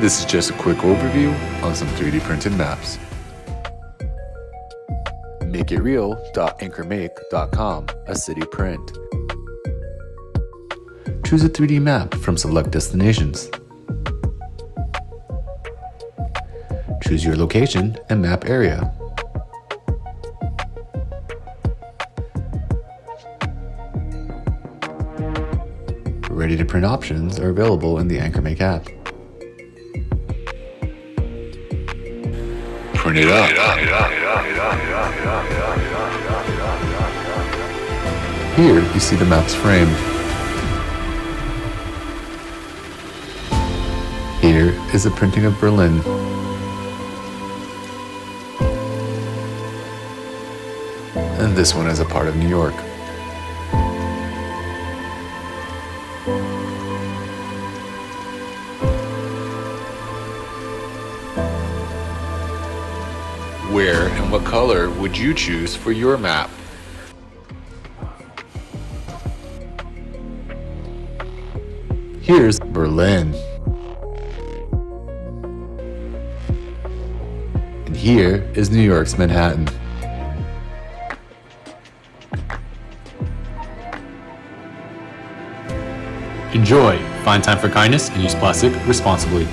This is just a quick overview on some 3D printed maps. MakeItReal.anchormake.com, a city print. Choose a 3D map from select destinations. Choose your location and map area. Ready to print options are available in the AnchorMake app. Print it up. Here you see the maps framed. Here is a printing of Berlin. And this one is a part of New York. Where and what color would you choose for your map? Here's Berlin. And here is New York's Manhattan. Enjoy, find time for kindness, and use plastic responsibly.